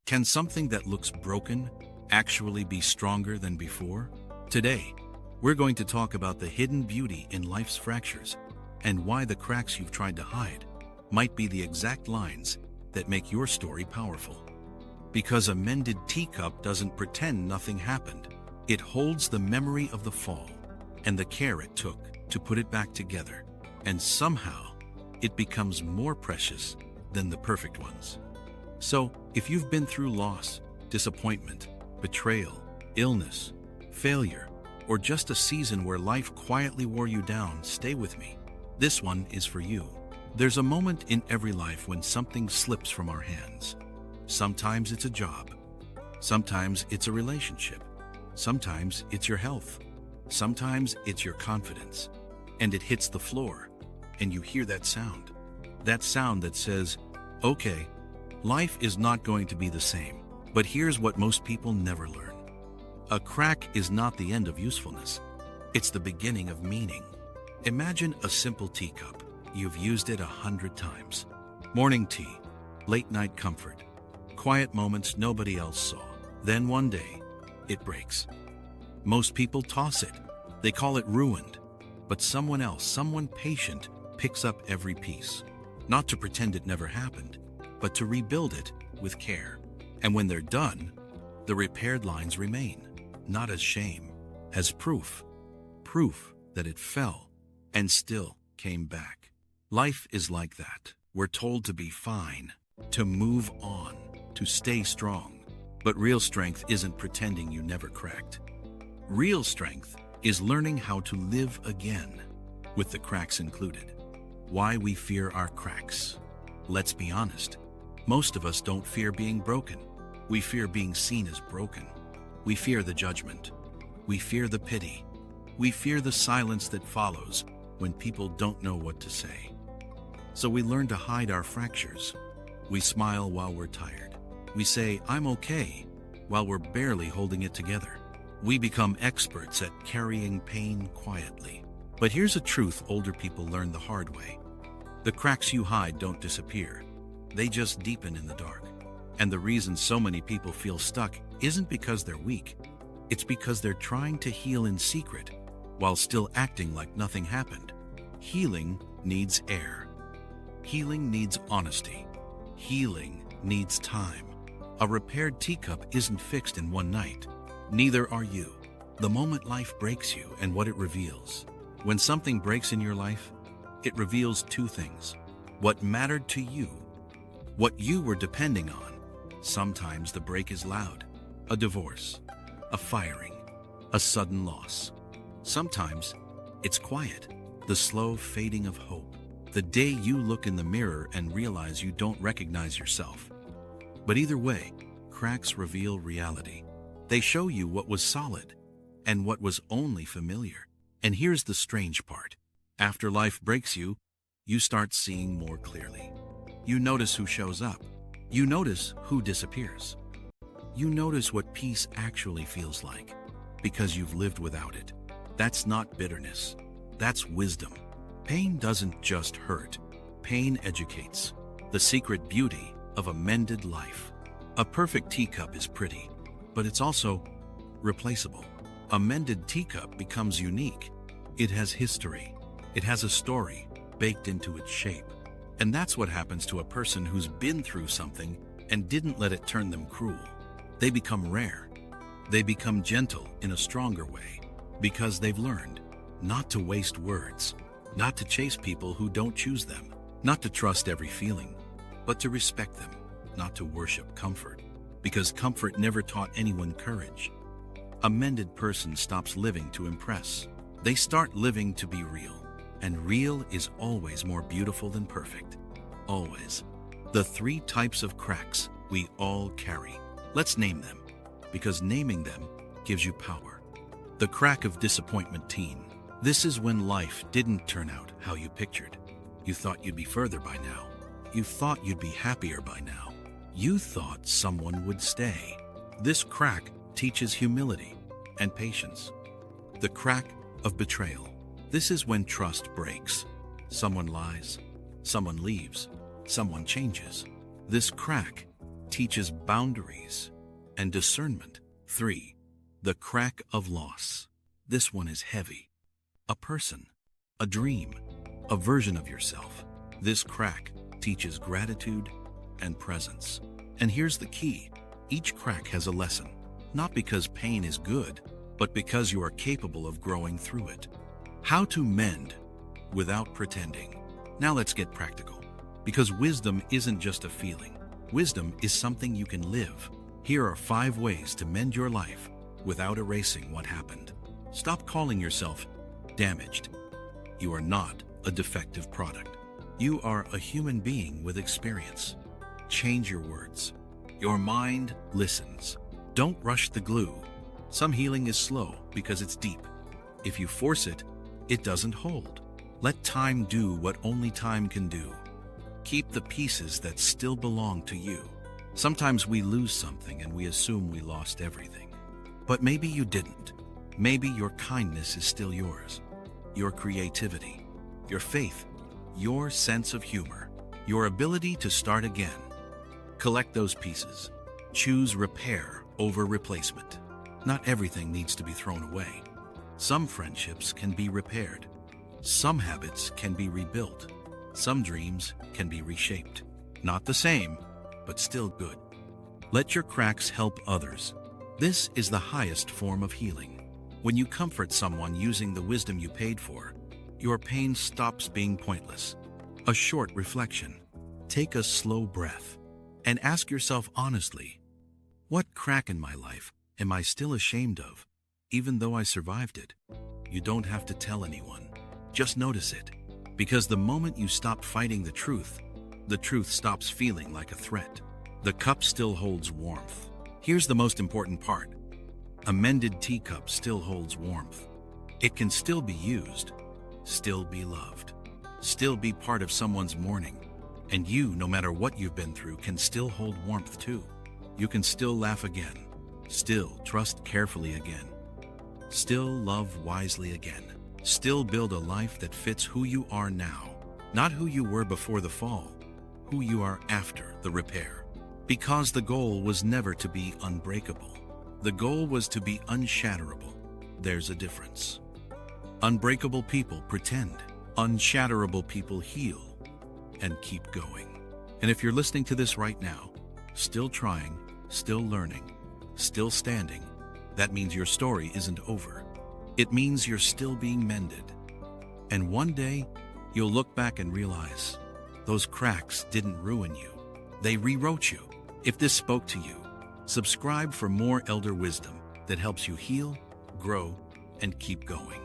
Can something that looks broken actually be stronger than before? Today, we're going to talk about the hidden beauty in life's fractures and why the cracks you've tried to hide might be the exact lines that make your story powerful. Because a mended teacup doesn't pretend nothing happened. It holds the memory of the fall and the care it took to put it back together. And somehow, it becomes more precious than the perfect ones. So, if you've been through loss, disappointment, betrayal, illness, failure, or just a season where life quietly wore you down, stay with me. This one is for you. There's a moment in every life when something slips from our hands. Sometimes it's a job. Sometimes it's a relationship. Sometimes it's your health. Sometimes it's your confidence. And it hits the floor, and you hear that sound. That sound that says, okay, life is not going to be the same. But here's what most people never learn. A crack is not the end of usefulness. It's the beginning of meaning. Imagine a simple teacup. You've used it 100 times. Morning tea, late night comfort, quiet moments nobody else saw. Then one day, it breaks. Most people toss it. They call it ruined. But someone else, someone patient, picks up every piece. Not to pretend it never happened, but to rebuild it with care. And when they're done, the repaired lines remain, not as shame, as proof. Proof that it fell and still came back. Life is like that. We're told to be fine, to move on, to stay strong. But real strength isn't pretending you never cracked. Real strength is learning how to live again, with the cracks included. Why we fear our cracks. Let's be honest. Most of us don't fear being broken. We fear being seen as broken. We fear the judgment. We fear the pity. We fear the silence that follows when people don't know what to say. So we learn to hide our fractures. We smile while we're tired. We say, I'm okay, while we're barely holding it together. We become experts at carrying pain quietly. But here's a truth older people learn the hard way. The cracks you hide don't disappear. They just deepen in the dark. And the reason so many people feel stuck isn't because they're weak. It's because they're trying to heal in secret while still acting like nothing happened. Healing needs air. Healing needs honesty. Healing needs time. A repaired teacup isn't fixed in one night. Neither are you. The moment life breaks you and what it reveals. When something breaks in your life, it reveals two things. What mattered to you, what you were depending on. Sometimes the break is loud. A divorce, a firing, a sudden loss. Sometimes it's quiet, the slow fading of hope. The day you look in the mirror and realize you don't recognize yourself. But either way, cracks reveal reality. They show you what was solid and what was only familiar. And here's the strange part. After life breaks you, you start seeing more clearly. You notice who shows up. You notice who disappears. You notice what peace actually feels like because you've lived without it. That's not bitterness. That's wisdom. Pain doesn't just hurt. Pain educates. The secret beauty of a mended life. A perfect teacup is pretty, but it's also replaceable. A mended teacup becomes unique. It has history. It has a story baked into its shape. And that's what happens to a person who's been through something and didn't let it turn them cruel. They become rare. They become gentle in a stronger way because they've learned not to waste words, not to chase people who don't choose them, not to trust every feeling, but to respect them, not to worship comfort, because comfort never taught anyone courage. A mended person stops living to impress. They start living to be real. And real is always more beautiful than perfect. Always. The 3 types of cracks we all carry. Let's name them, because naming them gives you power. The crack of disappointment teen. This is when life didn't turn out how you pictured. You thought you'd be further by now. You thought you'd be happier by now. You thought someone would stay. This crack teaches humility and patience. The crack of betrayal. This is when trust breaks. Someone lies, someone leaves, someone changes. This crack teaches boundaries and discernment. 3. The crack of loss. This one is heavy. A person, a dream, a version of yourself. This crack teaches gratitude and presence. And here's the key. Each crack has a lesson, not because pain is good, but because you are capable of growing through it. How to mend without pretending. Now let's get practical, because wisdom isn't just a feeling. Wisdom is something you can live. Here are 5 ways to mend your life without erasing what happened. Stop calling yourself damaged. You are not a defective product. You are a human being with experience. Change your words. Your mind listens. Don't rush the glue. Some healing is slow because it's deep. If you force it, it doesn't hold. Let time do what only time can do. Keep the pieces that still belong to you. Sometimes we lose something and we assume we lost everything. But maybe you didn't. Maybe your kindness is still yours. Your creativity, your faith, your sense of humor, your ability to start again. Collect those pieces. Choose repair over replacement. Not everything needs to be thrown away. Some friendships can be repaired. Some habits can be rebuilt. Some dreams can be reshaped. Not the same, but still good. Let your cracks help others. This is the highest form of healing. When you comfort someone using the wisdom you paid for, your pain stops being pointless. A short reflection. Take a slow breath and ask yourself honestly, what crack in my life am I still ashamed of, even though I survived it? You don't have to tell anyone. Just notice it. Because the moment you stop fighting the truth stops feeling like a threat. The cup still holds warmth. Here's the most important part. A mended teacup still holds warmth. It can still be used, still be loved, still be part of someone's morning. And you, no matter what you've been through, can still hold warmth too. You can still laugh again, still trust carefully again, still love wisely again, still build a life that fits who you are now, not who you were before the fall, who you are after the repair. Because the goal was never to be unbreakable. The goal was to be unshatterable. There's a difference. Unbreakable people pretend. Unshatterable people heal and keep going. And if you're listening to this right now, still trying, still learning, still standing, that means your story isn't over. It means you're still being mended. And one day, you'll look back and realize those cracks didn't ruin you. They rewrote you. If this spoke to you, subscribe for more elder wisdom that helps you heal, grow, and keep going.